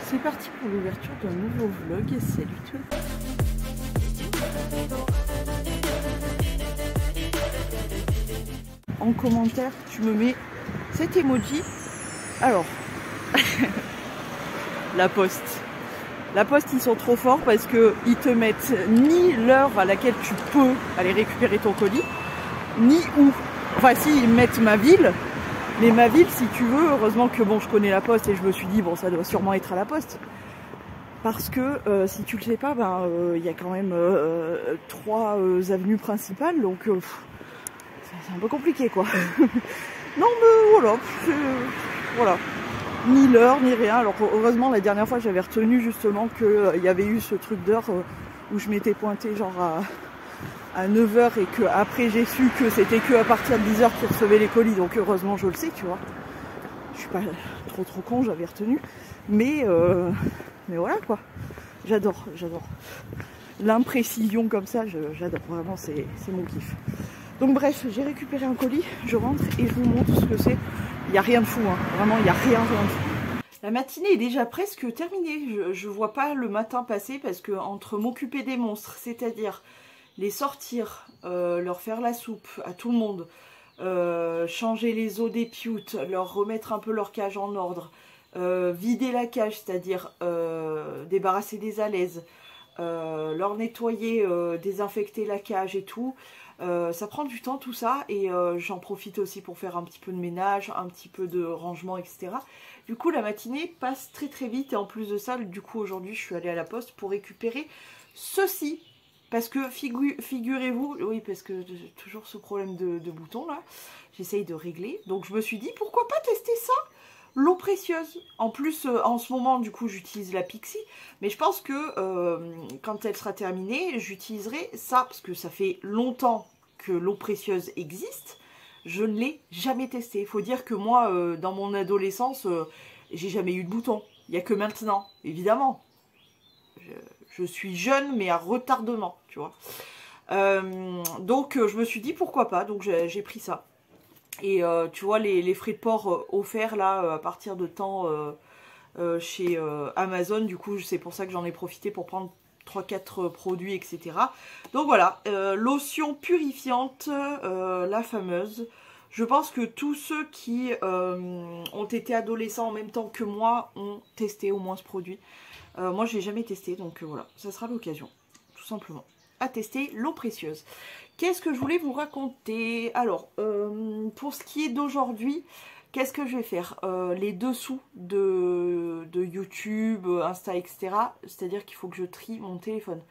c'est parti pour l'ouverture d'un nouveau vlog. Salut tout le monde. En commentaire, tu me mets cet emoji. Alors, la Poste. La Poste, ils sont trop forts parce qu'ils te mettent ni l'heure à laquelle tu peux aller récupérer ton colis, ni où. Enfin, si, ils mettent ma ville. Mais ma ville, si tu veux, heureusement que bon, je connais la Poste et je me suis dit, bon, ça doit sûrement être à la Poste. Parce que si tu le sais pas, ben y a quand même 3 avenues principales, donc c'est un peu compliqué quoi. Non mais voilà, voilà. Ni l'heure, ni rien. Alors heureusement la dernière fois j'avais retenu justement qu'il y avait eu ce truc d'heure où je m'étais pointée genre à 9h et que après j'ai su que c'était que à partir de 10h qu'ils recevaient les colis, donc heureusement je le sais, tu vois. Je suis pas trop con, j'avais retenu. Mais voilà quoi. J'adore. L'imprécision comme ça, j'adore. Vraiment, c'est mon kiff. Donc bref, j'ai récupéré un colis, je rentre et je vous montre ce que c'est. Il n'y a rien de fou, hein. Vraiment, il n'y a rien de fou. La matinée est déjà presque terminée. Je vois pas le matin passer parce que entre m'occuper des monstres, c'est-à-dire les sortir, leur faire la soupe à tout le monde, changer les os des pioutes, leur remettre un peu leur cage en ordre, vider la cage, c'est-à-dire débarrasser des alaises, leur nettoyer, désinfecter la cage et tout. Ça prend du temps tout ça et j'en profite aussi pour faire un petit peu de ménage, un petit peu de rangement, etc. Du coup la matinée passe très vite et en plus de ça, du coup aujourd'hui je suis allée à la Poste pour récupérer ceci. Parce que figurez-vous, oui parce que toujours ce problème de bouton là, j'essaye de régler. Donc je me suis dit pourquoi pas tester ça, l'eau précieuse. En plus en ce moment du coup j'utilise la Pixi, mais je pense que quand elle sera terminée, j'utiliserai ça parce que ça fait longtemps que l'eau précieuse existe. Je ne l'ai jamais testé. Il faut dire que moi dans mon adolescence, j'ai jamais eu de bouton. Il n'y a que maintenant, évidemment. Je suis jeune mais à retardement, tu vois. Donc je me suis dit pourquoi pas, donc j'ai pris ça. Et tu vois les frais de port offerts là à partir de temps chez Amazon, du coup c'est pour ça que j'en ai profité pour prendre 3-4 produits, etc. Donc voilà, lotion purifiante, la fameuse. Je pense que tous ceux qui ont été adolescents en même temps que moi ont testé au moins ce produit. Moi je l'ai jamais testé, donc voilà, ça sera l'occasion, tout simplement, à tester l'eau précieuse. Qu'est-ce que je voulais vous raconter? Alors, pour ce qui est d'aujourd'hui, qu'est-ce que je vais faire? Les dessous de YouTube, Insta, etc. C'est-à-dire qu'il faut que je trie mon téléphone.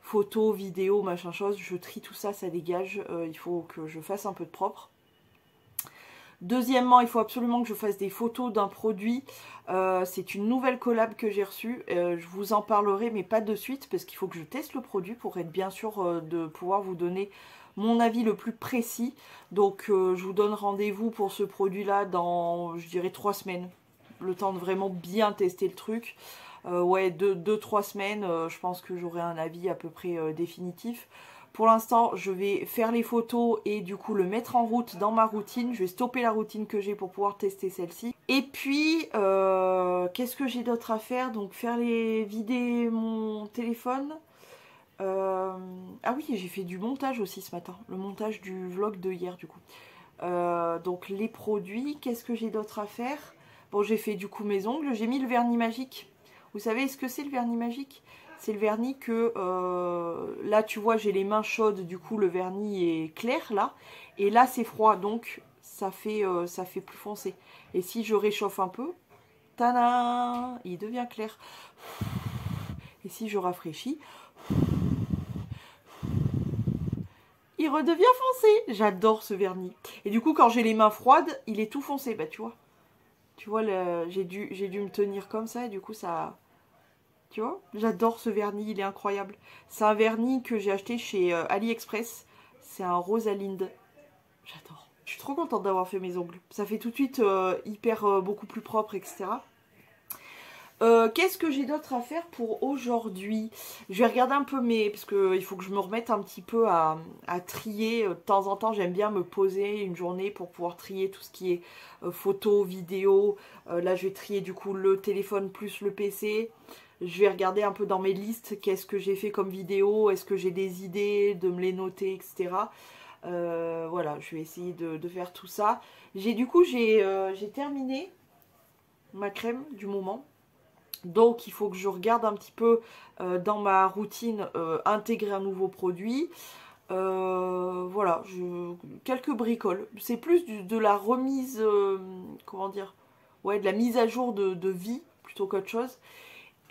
Photos, vidéos, machin chose, je trie tout ça, ça dégage. Il faut que je fasse un peu de propre. Deuxièmement, il faut absolument que je fasse des photos d'un produit. C'est une nouvelle collab que j'ai reçue. Je vous en parlerai, mais pas de suite, parce qu'il faut que je teste le produit pour être bien sûr de pouvoir vous donner mon avis le plus précis. Donc, je vous donne rendez-vous pour ce produit-là dans, je dirais, 3 semaines. Le temps de vraiment bien tester le truc. Ouais, 2-3 semaines, je pense que j'aurai un avis à peu près définitif. Pour l'instant, je vais faire les photos et du coup le mettre en route dans ma routine. Je vais stopper la routine que j'ai pour pouvoir tester celle-ci. Et puis, qu'est-ce que j'ai d'autre à faire? Donc faire vider mon téléphone. Ah oui, j'ai fait du montage aussi ce matin. Le montage du vlog de hier du coup. Donc les produits, qu'est-ce que j'ai d'autre à faire? Bon, j'ai fait du coup mes ongles. J'ai mis le vernis magique. Vous savez ce que c'est le vernis magique? C'est le vernis que, là tu vois j'ai les mains chaudes, du coup le vernis est clair là. Et là c'est froid, donc ça fait plus foncé. Et si je réchauffe un peu, tadam, il devient clair. Et si je rafraîchis, il redevient foncé. J'adore ce vernis. Et du coup quand j'ai les mains froides, il est tout foncé, bah tu vois. Tu vois, j'ai dû me tenir comme ça et du coup ça... Tu vois, j'adore ce vernis, il est incroyable. C'est un vernis que j'ai acheté chez AliExpress. C'est un Rosalind. J'adore. Je suis trop contente d'avoir fait mes ongles. Ça fait tout de suite hyper beaucoup plus propre, etc. Qu'est-ce que j'ai d'autre à faire pour aujourd'hui? Je vais regarder un peu parce que il faut que je me remette un petit peu à trier. De temps en temps, j'aime bien me poser une journée pour pouvoir trier tout ce qui est photo, vidéo. Là, je vais trier du coup le téléphone plus le PC. Je vais regarder un peu dans mes listes qu'est-ce que j'ai fait comme vidéo, est-ce que j'ai des idées, de me les noter, etc. Voilà, je vais essayer de faire tout ça. J'ai terminé ma crème du moment. Donc il faut que je regarde un petit peu dans ma routine intégrer un nouveau produit. Voilà, quelques bricoles. C'est plus de la remise, comment dire, ouais, de la mise à jour de vie plutôt qu'autre chose.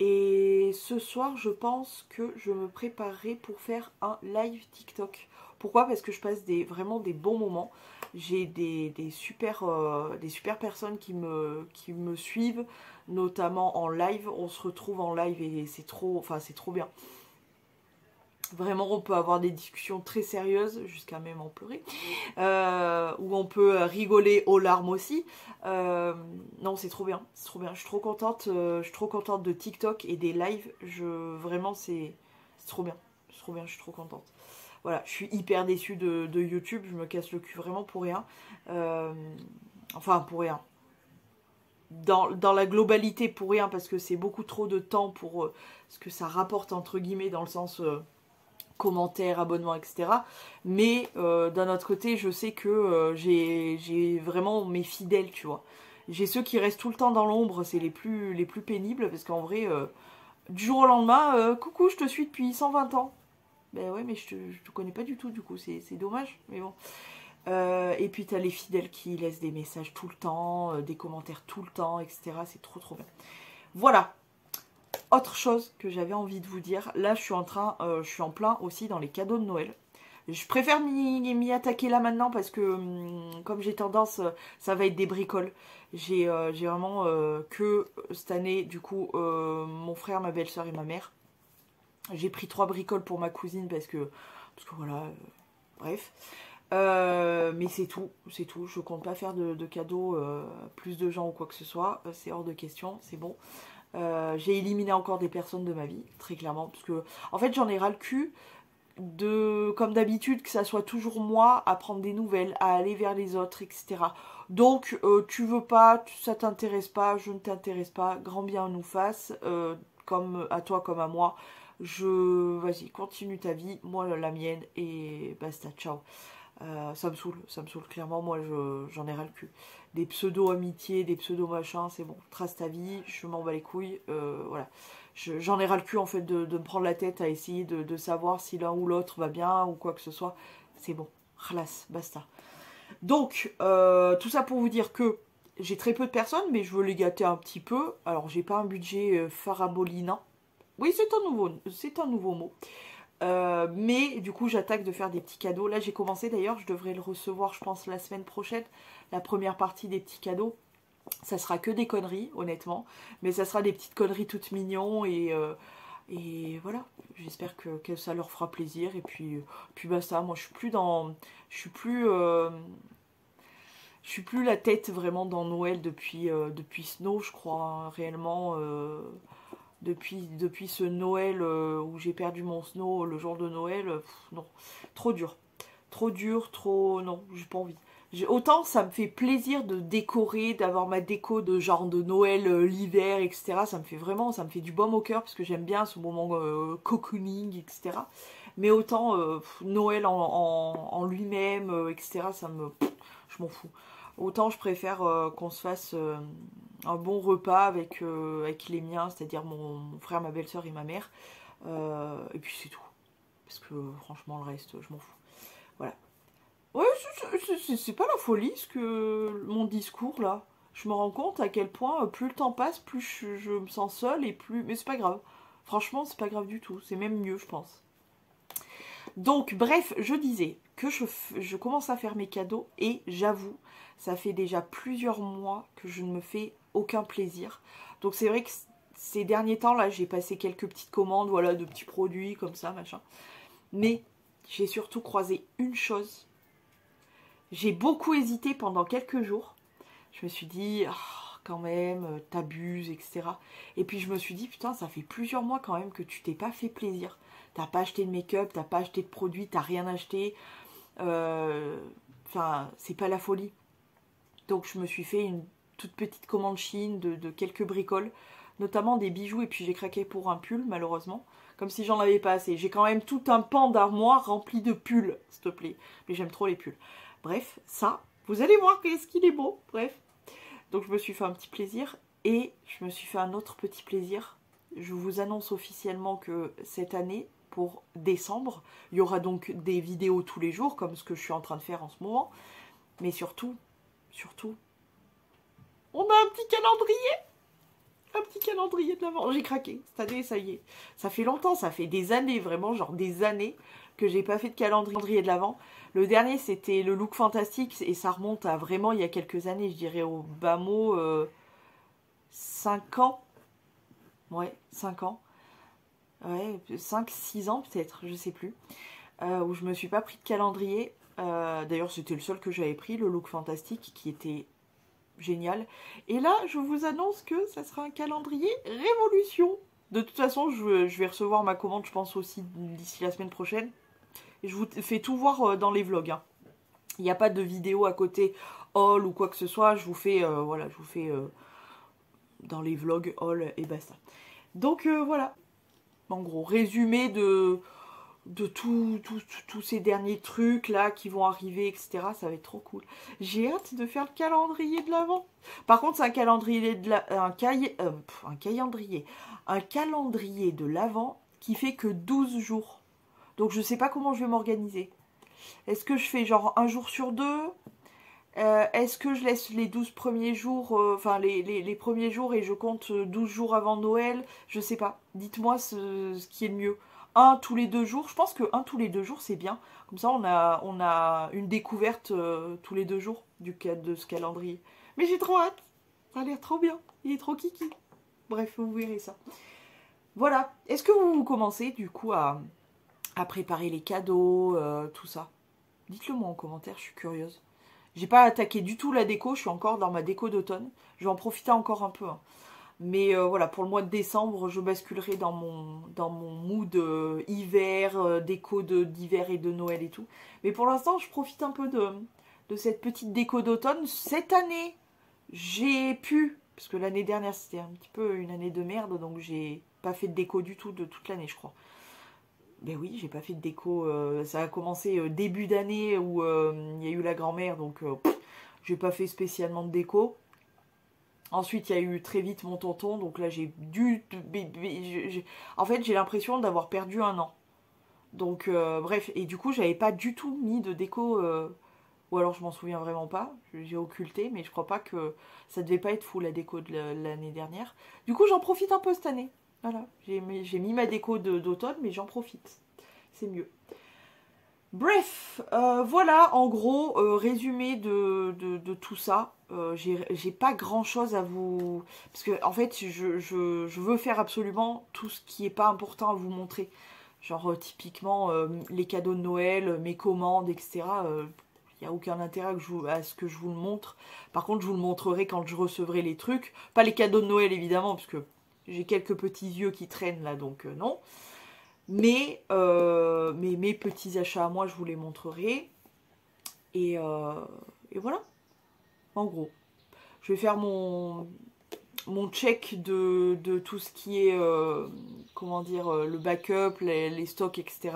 Et ce soir, je pense que je me préparerai pour faire un live TikTok. Pourquoi? Parce que je passe vraiment des bons moments. J'ai des super personnes qui me suivent, notamment en live. On se retrouve en live et c'est trop bien. Vraiment, on peut avoir des discussions très sérieuses, jusqu'à même en pleurer, où on peut rigoler aux larmes aussi. Non, c'est trop bien, c'est trop bien. Je suis trop contente de TikTok et des lives. Vraiment, c'est trop bien, c'est trop bien. Je suis trop contente. Voilà, je suis hyper déçue de YouTube. Je me casse le cul vraiment pour rien. Enfin, pour rien. Dans la globalité, pour rien, parce que c'est beaucoup trop de temps pour ce que ça rapporte, entre guillemets, dans le sens commentaires, abonnements, etc. Mais d'un autre côté, je sais que j'ai vraiment mes fidèles, tu vois. J'ai ceux qui restent tout le temps dans l'ombre, c'est les plus pénibles, parce qu'en vrai, du jour au lendemain, coucou, je te suis depuis 120 ans. Ben ouais, mais je te connais pas du tout, du coup, c'est dommage, mais bon. Et puis t'as les fidèles qui laissent des messages tout le temps, des commentaires tout le temps, etc. C'est trop bien. Voilà. Autre chose que j'avais envie de vous dire, là je suis en plein aussi dans les cadeaux de Noël. Je préfère m'y attaquer là maintenant parce que comme j'ai tendance, ça va être des bricoles. J'ai vraiment que cette année, du coup, mon frère, ma belle-sœur et ma mère. J'ai pris 3 bricoles pour ma cousine parce que voilà, bref. Mais c'est tout. Je compte pas faire de cadeaux plus de gens ou quoi que ce soit. C'est hors de question, c'est bon. J'ai éliminé encore des personnes de ma vie, très clairement, parce que en fait j'en ai ras le cul comme d'habitude, que ça soit toujours moi à prendre des nouvelles, à aller vers les autres, etc. Donc tu veux pas, ça t'intéresse pas, je ne t'intéresse pas, grand bien nous fasse, comme à toi comme à moi. Vas-y, continue ta vie, moi la mienne, et basta, ciao. Ça me saoule clairement, moi j'en ai ras le cul. Des pseudo-amitiés, des pseudo-machins, c'est bon, trace ta vie, je m'en bats les couilles, voilà. J'en ai ras le cul en fait de me prendre la tête à essayer de savoir si l'un ou l'autre va bien ou quoi que ce soit. C'est bon, relax, basta. Donc, tout ça pour vous dire que j'ai très peu de personnes, mais je veux les gâter un petit peu. Alors, j'ai pas un budget farabolinant. Oui, c'est un nouveau mot. Mais du coup j'attaque de faire des petits cadeaux. Là j'ai commencé d'ailleurs, je devrais le recevoir je pense la semaine prochaine, la première partie des petits cadeaux. Ça sera que des conneries honnêtement, mais ça sera des petites conneries toutes mignons et voilà, j'espère que ça leur fera plaisir et puis basta. Moi je suis plus la tête vraiment dans Noël depuis Snow je crois hein, réellement depuis ce Noël où j'ai perdu mon Snow le jour de Noël, non, trop dur, non, j'ai pas envie. Autant ça me fait plaisir de décorer, d'avoir ma déco de genre de Noël, l'hiver, etc. Ça me fait du baume au cœur parce que j'aime bien ce moment cocooning, etc. Mais autant Noël en lui-même, etc. Je m'en fous. Autant je préfère qu'on se fasse un bon repas avec les miens, c'est-à-dire mon frère, ma belle-sœur et ma mère. Et puis c'est tout. Parce que franchement, le reste, je m'en fous. Voilà. Ouais, c'est pas la folie, mon discours là. Je me rends compte à quel point plus le temps passe, plus je me sens seule et plus... Mais c'est pas grave. Franchement, c'est pas grave du tout. C'est même mieux, je pense. Donc, bref, je disais que je commence à faire mes cadeaux et j'avoue, ça fait déjà plusieurs mois que je ne me fais aucun plaisir. Donc, c'est vrai que ces derniers temps, là, j'ai passé quelques petites commandes, voilà, de petits produits comme ça, machin. Mais j'ai surtout croisé une chose. J'ai beaucoup hésité pendant quelques jours. Je me suis dit, oh, quand même, t'abuses, etc. Et puis je me suis dit, putain, ça fait plusieurs mois quand même que tu t'es pas fait plaisir. T'as pas acheté de make-up, t'as pas acheté de produits, t'as rien acheté. Enfin, c'est pas la folie. Donc je me suis fait une toute petite commande Chine de quelques bricoles, notamment des bijoux, et puis j'ai craqué pour un pull, malheureusement. Comme si j'en avais pas assez. J'ai quand même tout un pan d'armoire rempli de pulls, s'il te plaît. Mais j'aime trop les pulls. Bref, ça, vous allez voir qu'est-ce qu'il est beau. Bref. Donc je me suis fait un petit plaisir. Et je me suis fait un autre petit plaisir. Je vous annonce officiellement que cette année, pour décembre, il y aura donc des vidéos tous les jours, comme ce que je suis en train de faire en ce moment. Mais surtout, on a un petit calendrier. Un petit calendrier de l'Avent. J'ai craqué. Cette année, ça y est. Ça fait longtemps, ça fait des années, vraiment, genre des années que j'ai pas fait de calendrier de l'Avent. Le dernier, c'était le look fantastique et ça remonte à vraiment il y a quelques années, je dirais au bas mot 5 ans. Ouais, 5 ans. Ouais, 5-6 ans peut-être, je sais plus. Où je me suis pas pris de calendrier. D'ailleurs, c'était le seul que j'avais pris, le look fantastique, qui était génial. Et là, je vous annonce que ça sera un calendrier révolution. De toute façon, je vais recevoir ma commande, je pense aussi d'ici la semaine prochaine. Et je vous fais tout voir dans les vlogs. Hein. Il n'y a pas de vidéo à côté haul ou quoi que ce soit. Je vous fais, voilà, je vous fais dans les vlogs haul et basta. Donc voilà. En gros, résumé de tous ces derniers trucs là qui vont arriver, etc. Ça va être trop cool. J'ai hâte de faire le calendrier de l'Avent. Par contre, c'est un calendrier de un calendrier de l'Avent qui fait que 12 jours. Donc je sais pas comment je vais m'organiser. Est-ce que je fais genre un jour sur deux? Est-ce que je laisse les 12 premiers jours, enfin les premiers jours et je compte 12 jours avant Noël? Je sais pas. Dites-moi ce qui est le mieux. Un tous les 2 jours. Je pense que un tous les 2 jours c'est bien. Comme ça on a une découverte tous les 2 jours de ce calendrier. Mais j'ai trop hâte. Ça a l'air trop bien. Il est trop kiki. Bref, vous verrez ça. Voilà. Est-ce que vous commencez du coup à préparer les cadeaux, tout ça? Dites-le moi en commentaire, je suis curieuse. J'ai pas attaqué du tout la déco, je suis encore dans ma déco d'automne. Je vais en profiter encore un peu. Hein. Mais voilà, pour le mois de décembre, je basculerai dans mon mood hiver, déco d'hiver et de Noël et tout. Mais pour l'instant, je profite un peu de cette petite déco d'automne. Cette année, j'ai pu, parce que l'année dernière, c'était un petit peu une année de merde, donc j'ai pas fait de déco du tout de toute l'année, je crois. Ben oui, j'ai pas fait de déco. Ça a commencé début d'année où il y a eu la grand-mère, donc j'ai pas fait spécialement de déco. Ensuite, il y a eu très vite mon tonton, donc là j'ai dû... En fait, j'ai l'impression d'avoir perdu un an. Donc bref, et du coup, j'avais pas du tout mis de déco, ou alors je m'en souviens vraiment pas, j'ai occulté, mais je crois pas que ça devait pas être fou la déco de l'année dernière. Du coup, j'en profite un peu cette année. Voilà, j'ai mis ma déco d'automne, mais j'en profite. C'est mieux. Bref, voilà, en gros, résumé de tout ça. J'ai pas grand chose à vous... Parce que, en fait, je veux faire absolument tout ce qui est pas important à vous montrer. Genre, typiquement, les cadeaux de Noël, mes commandes, etc. Il n'y a aucun intérêt à ce que je vous le montre. Par contre, je vous le montrerai quand je recevrai les trucs. Pas les cadeaux de Noël, évidemment, parce que j'ai quelques petits yeux qui traînent là, donc non. Mais mes petits achats à moi, je vous les montrerai. Et voilà, en gros. Je vais faire mon check de tout ce qui est, comment dire, le backup, les stocks, etc.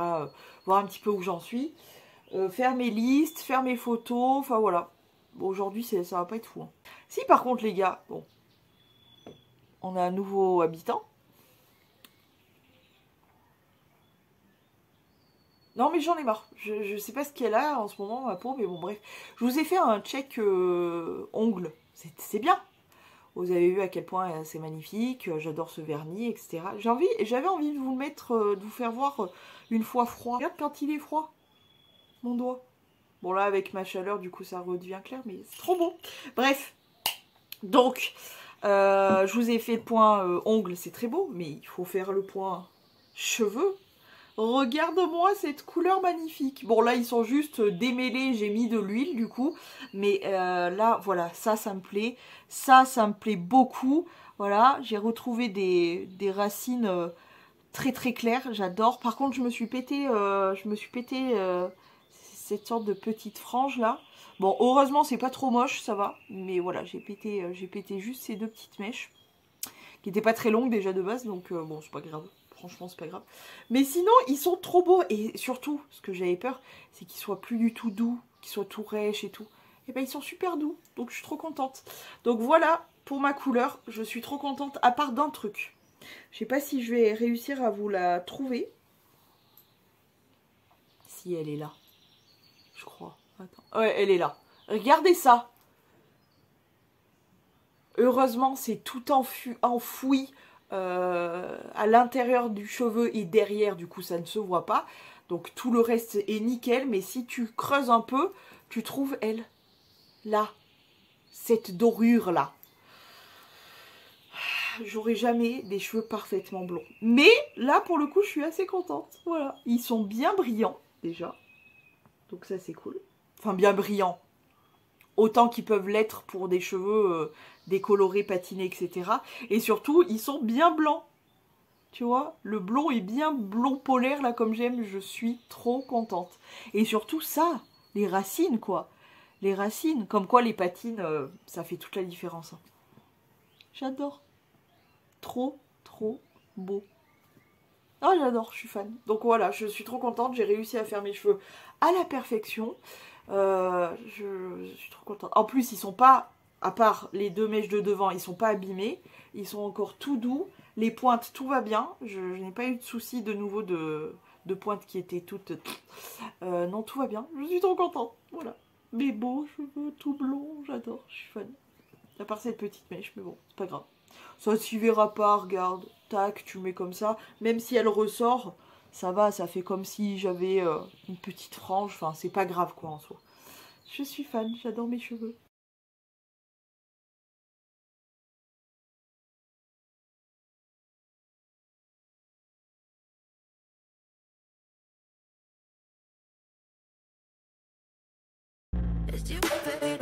Voir un petit peu où j'en suis. Faire mes listes, faire mes photos, enfin voilà. Bon, aujourd'hui, ça va pas être fou. Hein. Si par contre, les gars, bon, on a un nouveau habitant. Non mais j'en ai marre, je sais pas ce qu'elle a en ce moment ma peau, mais bon bref. Je vous ai fait un check ongles, c'est bien. Vous avez vu à quel point c'est magnifique, j'adore ce vernis, etc. J'avais envie de vous le mettre, de vous faire voir une fois froid. Regarde quand il est froid, mon doigt. Bon là avec ma chaleur du coup ça redevient clair, mais c'est trop beau. Bref, donc je vous ai fait le point ongles, c'est très beau, mais il faut faire le point cheveux. Regarde-moi cette couleur magnifique. Bon, là, ils sont juste démêlés. J'ai mis de l'huile, du coup. Mais là, voilà, ça me plaît. Ça me plaît beaucoup. Voilà, j'ai retrouvé des racines très très claires. J'adore. Par contre, je me suis pété cette sorte de petite frange, là. Bon, heureusement, c'est pas trop moche, ça va. Mais voilà, j'ai pété juste ces deux petites mèches. Qui n'étaient pas très longues déjà de base. Donc, bon, c'est pas grave. Franchement, c'est pas grave. Mais sinon, ils sont trop beaux. Et surtout, ce que j'avais peur, c'est qu'ils soient plus du tout doux, qu'ils soient tout rêches et tout. Et ben, ils sont super doux. Donc, je suis trop contente. Donc, voilà pour ma couleur. Je suis trop contente, à part d'un truc. Je sais pas si je vais réussir à vous la trouver. Si elle est là. Je crois. Attends. Ouais, elle est là. Regardez ça. Heureusement, c'est tout enfoui à l'intérieur du cheveu et derrière, du coup, ça ne se voit pas. Donc, tout le reste est nickel. Mais si tu creuses un peu, tu trouves, elle, là, cette dorure-là. J'aurai jamais des cheveux parfaitement blonds. Mais, là, pour le coup, je suis assez contente. Voilà. Ils sont bien brillants, déjà. Donc, ça, c'est cool. Enfin, bien brillants. Autant qu'ils peuvent l'être pour des cheveux décolorés, patinés, etc. Et surtout, ils sont bien blancs. Tu vois, le blond est bien blond polaire, là, comme j'aime. Je suis trop contente. Et surtout, ça, les racines, quoi. Les racines, comme quoi les patines, ça fait toute la différence. Hein. J'adore. Trop, trop beau. Ah, j'adore, je suis fan. Donc voilà, je suis trop contente. J'ai réussi à faire mes cheveux à la perfection. Je suis trop contente. En plus, ils sont pas, à part les deux mèches de devant, ils sont pas abîmés. Ils sont encore tout doux. Les pointes, tout va bien. Je n'ai pas eu de soucis de nouveau de pointes qui étaient toutes... non, tout va bien. Je suis trop contente. Voilà. Mes beaux cheveux tout blonds, j'adore. Je suis fan. À part cette petite mèche, mais bon, c'est pas grave. Ça s'y verra pas, regarde. Tac, tu mets comme ça. Même si elle ressort, ça va, ça fait comme si j'avais une petite frange. Enfin, c'est pas grave, quoi, en soi. Je suis fan, j'adore mes cheveux. It's you, baby.